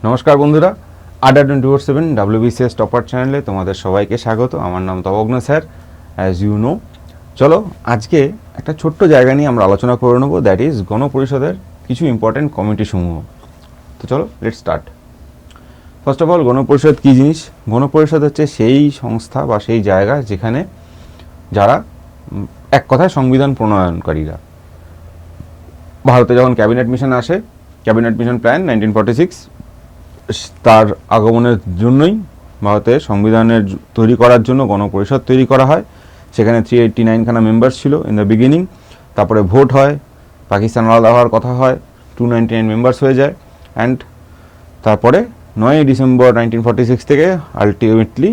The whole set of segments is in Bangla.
নমস্কার বন্ধুরা, আড্ডা 24/7 WBCS টপার চ্যানেলে তোমাদের সবাইকে স্বাগত। আমার নাম তবগ্ন স্যার, অ্যাজ ইউ নো। চলো আজকে একটা ছোট্ট জায়গা নিয়ে আমরা আলোচনা করে নেবো, দ্যাট ইজ গণপরিষদের কিছু ইম্পর্টেন্ট কমিটি সমূহ। তো চলো let's start. First of all, গণপরিষদ কী জিনিস? গণপরিষদ হচ্ছে সেই সংস্থা বা সেই জায়গা যেখানে যারা এক কথায় সংবিধান প্রণয়নকারীরা। ভারতে যখন ক্যাবিনেট মিশন আসে, ক্যাবিনেট মিশন প্ল্যান 1946, তার আগমনের জন্যই ভারতে সংবিধানের তৈরি করার জন্য গণপরিষদ তৈরি করা হয়। সেখানে 389খানা মেম্বার্স ছিল ইন দ্য বিগিনিং। তারপরে ভোট হয়, পাকিস্তান আলাদা হওয়ার কথা হয়, 299 মেম্বার্স হয়ে যায়। অ্যান্ড তারপরে 9ই ডিসেম্বর 1946 থেকে আলটিমেটলি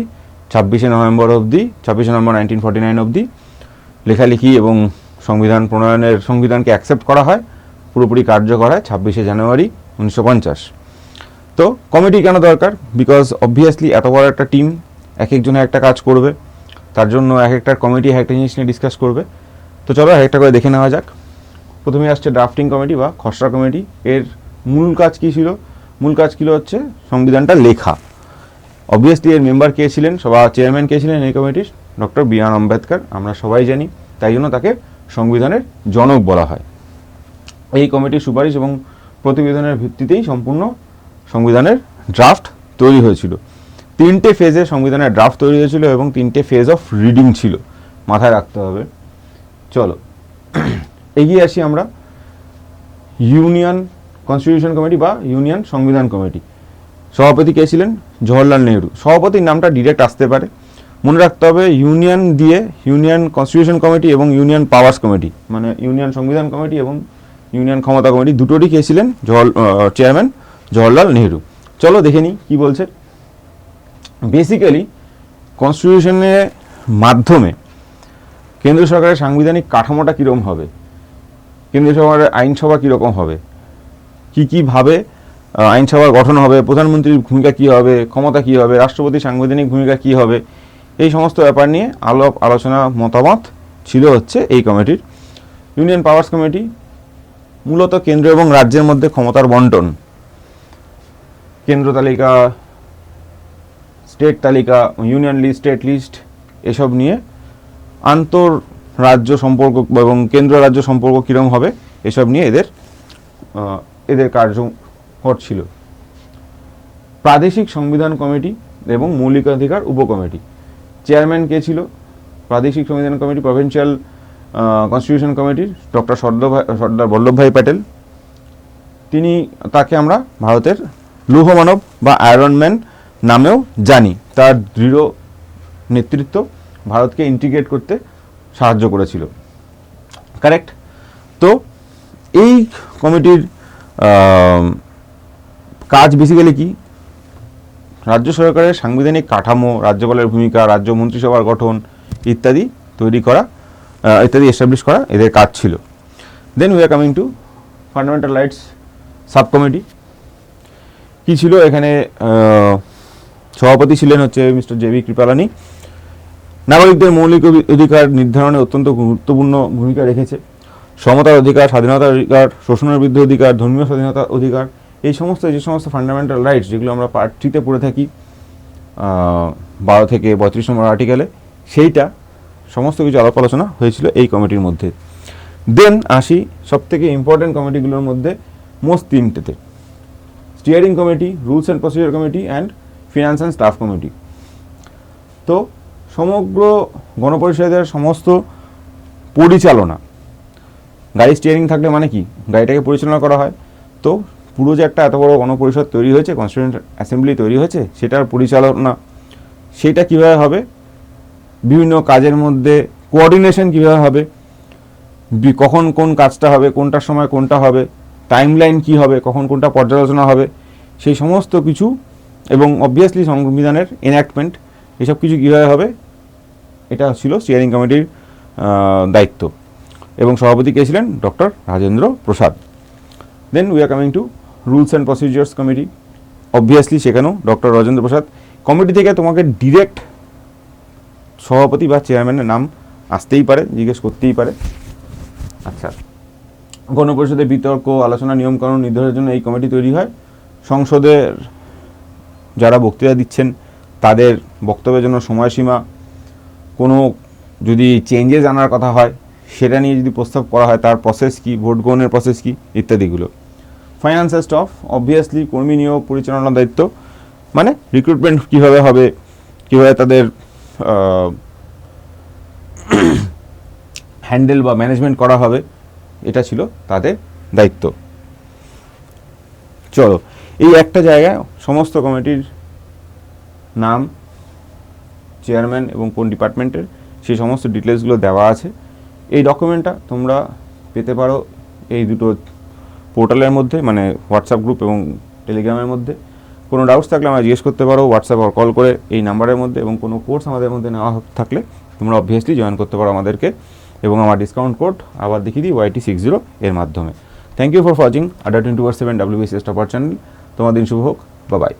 26শে নভেম্বর 1949 অবধি লেখালেখি এবং সংবিধান প্রণয়নের, সংবিধানকে অ্যাকসেপ্ট করা হয়, পুরোপুরি কার্যকর হয় 26শে জানুয়ারি 1950। তো কমিটি কেন দরকার? বিকজ অবভিয়াসলি এত বড় একটা টিম এক একজনে একটা কাজ করবে, তার জন্য এক একটা কমিটি একটা জিনিস নিয়ে ডিসকাস করবে। তো চলো এক একটা করে দেখে নেওয়া যাক। প্রথমে আসছে ড্রাফটিং কমিটি বা খসড়া কমিটি। এর মূল কাজ কী ছিল? মূল কাজ ছিল হচ্ছে সংবিধানটা লেখা। অবভিয়াসলি এর মেম্বার কে ছিলেন, চেয়ারম্যান কে ছিলেন এই কমিটির? Doctor B.R.. আম্বেদকর, আমরা সবাই জানি, তাই জন্য তাকে সংবিধানের জনক বলা হয়। এই কমিটির সুপারিশ এবং প্রতিবেদনের ভিত্তিতেই সম্পূর্ণ সংবিধানের ড্রাফট তৈরি হয়েছিল। 3টে ফেজে সংবিধানের ড্রাফট তৈরি হয়েছিল এবং 3টে ফেজ অফ রিডিং ছিল, মাথায় রাখতে হবে। চলো এগিয়ে আসি আমরা। ইউনিয়ন কনস্টিটিউশন কমিটি বা ইউনিয়ন সংবিধান কমিটি। সভাপতি কে ছিলেন? জওহরলাল নেহরু। সভাপতির নামটা ডিরেক্ট আসতে পারে, মনে রাখতে হবে ইউনিয়ন দিয়ে ইউনিয়ন কনস্টিটিউশন কমিটি এবং ইউনিয়ন পাওয়ার্স কমিটি, মানে ইউনিয়ন সংবিধান কমিটি এবং ইউনিয়ন ক্ষমতা কমিটি, দুটোরই কে ছিলেন? চেয়ারম্যান জওহরলাল নেহরু। চলো দেখে নিই কী বলছে। বেসিক্যালি কনস্টিটিউশনের মাধ্যমে কেন্দ্র সরকারের সাংবিধানিক কাঠামোটা কীরকম হবে, কেন্দ্রীয় সরকারের আইনসভা কীরকম হবে, কীভাবে আইনসভার গঠন হবে, প্রধানমন্ত্রীর ভূমিকা কী হবে, ক্ষমতা কী হবে, রাষ্ট্রপতির সাংবিধানিক ভূমিকা কী হবে, এই সমস্ত ব্যাপার নিয়ে আলোচনা মতামত ছিল হচ্ছে এই কমিটির। ইউনিয়ন পাওয়ার্স কমিটি মূলত কেন্দ্র এবং রাজ্যের মধ্যে ক্ষমতার বন্টন, কেন্দ্র তালিকা, স্টেট তালিকা, ইউনিয়ন লিস্ট, স্টেট লিস্ট, এসব নিয়ে আন্তর রাজ্য সম্পর্ক এবং কেন্দ্র রাজ্য সম্পর্ক কীরকম হবে এসব নিয়ে এদের কার্যকর ছিল। প্রাদেশিক সংবিধান কমিটি এবং মৌলিকাধিকার উপকমিটি। চেয়ারম্যান কে ছিল প্রাদেশিক সংবিধান কমিটি, প্রভিন্সিয়াল কনস্টিটিউশন কমিটির? ডক্টর সর্দার বল্লভভাই প্যাটেল। তাকে আমরা ভারতের লৌহমানব বা আয়রন ম্যান নামেও জানি। তার দৃঢ় নেতৃত্ব ভারতকে ইন্টিগ্রেট করতে সাহায্য করেছিল। কারেক্ট? তো এই কমিটির কাজ বেসিক্যালি কি? রাজ্য সরকারের সাংবিধানিক কাঠামো, রাজ্যপালের ভূমিকা, রাজ্য মন্ত্রিসভার গঠন ইত্যাদি তৈরি করা, ইত্যাদি এস্টাবলিশ করা এদের কাজ ছিল। Then we are coming to fundamental rights sub committee. কী ছিল এখানে? সভাপতি ছিলেন হচ্ছে মিস্টার জে.বি. কৃপালানি। নাগরিকদের মৌলিক অধিকার নির্ধারণে অত্যন্ত গুরুত্বপূর্ণ ভূমিকা রেখেছে। সমতার অধিকার, স্বাধীনতার অধিকার, শোষণের বিরুদ্ধে অধিকার, ধর্মীয় স্বাধীনতার অধিকার, এই যে সমস্ত ফান্ডামেন্টাল রাইটস যেগুলো আমরা পার্ট 3-তে পড়ে থাকি 12 থেকে 35 নম্বর আর্টিকেলে, সেইটা সমস্ত কিছু আলোচনা হয়েছিল এই কমিটির মধ্যে। দেন আসি সবথেকে ইম্পর্টেন্ট কমিটিগুলোর মধ্যে মোস্ট 3টেতে: steering committee, rules and procedure committee and finance and staff committee. তো সমগ্র গণপরিষদের সমস্ত পরিচালনা, গাড়ি স্টিয়ারিং থাকলে মানে কি, গাড়িটাকে পরিচালনা করা হয়। তো পুরো যে একটা এত বড় গণপরিষদ তৈরি হয়েছে, কনস্টিটিউয়েন্ট অ্যাসেম্বলি তৈরি হয়েছে, সেটার পরিচালনা সেটা কীভাবে হবে, বিভিন্ন কাজের মধ্যে কোঅর্ডিনেশন কীভাবে হবে, কখন কোন কাজটা হবে, কোনটার সময় কোনটা হবে, টাইমলাইন কী হবে, কখন কোনটা পর্যালোচনা হবে, সেই সমস্ত কিছু, এবং অবভিয়াসলি সংবিধানের এনঅ্যাক্টমেন্ট, এসব কিছু কীভাবে হবে, এটা ছিল স্টিয়ারিং কমিটির দায়িত্ব। এবং সভাপতি কে ছিলেন? Doctor Rajendra Prasad. Then we are coming to rules and procedures committee. Obviously সেখানেও ডক্টর রাজেন্দ্র প্রসাদ। কমিটি থেকে তোমাকে ডিরেক্ট সভাপতি বা চেয়ারম্যানের নাম আসতেই পারে, জিজ্ঞেস করতেই পারে। আচ্ছা, গণপরিষদের বিতর্ক, আলোচনা, নিয়মকানুন নির্ধারণের জন্য এই কমিটি তৈরি হয়। সংসদের যারা বক্তৃতা দিচ্ছেন তাদের বক্তব্যের জন্য সময়সীমা, কোনো যদি চেঞ্জেস আনার কথা হয় সেটা নিয়ে যদি প্রস্তাব করা হয় তার প্রসেস কী, ভোট গ্রহণের প্রসেস কী ইত্যাদিগুলো। ফাইন্যান্সিয়াল স্টাফ অবভিয়াসলি কর্মী নিয়োগ পরিচালনার দায়িত্ব, মানে রিক্রুটমেন্ট কীভাবে হবে, কীভাবে তাদের হ্যান্ডেল বা ম্যানেজমেন্ট করা হবে, এটা ছিল তাদের দায়িত্ব। চলো, এই একটা জায়গায় সমস্ত কমিটির নাম, চেয়ারম্যান এবং কোন ডিপার্টমেন্টের সেই সমস্ত ডিটেলসগুলো দেওয়া আছে। এই ডকুমেন্টটা তোমরা পেতে পারো এই দুটো পোর্টালের মধ্যে, মানে হোয়াটসঅ্যাপ গ্রুপ এবং টেলিগ্রামের মধ্যে। কোনো ডাউটস থাকলে আমরা জিজ্ঞেস করতে পারো হোয়াটসঅ্যাপ আর কল করে এই নাম্বারের মধ্যে, এবং কোনো কোর্স আমাদের মধ্যে নেওয়া থাকলে তোমরা অবভিয়াসলি জয়েন করতে পারো আমাদেরকে, এবং আমার ডিসকাউন্ট কোড আবার দেখিয়ে দিই YT60 এর মাধ্যমে। থ্যাংক ইউ ফর ওয়াচিং আড্ডা 24/7 WBCS টপার চ্যানেল। তোমার দিন শুভ হোক, বাই বাই।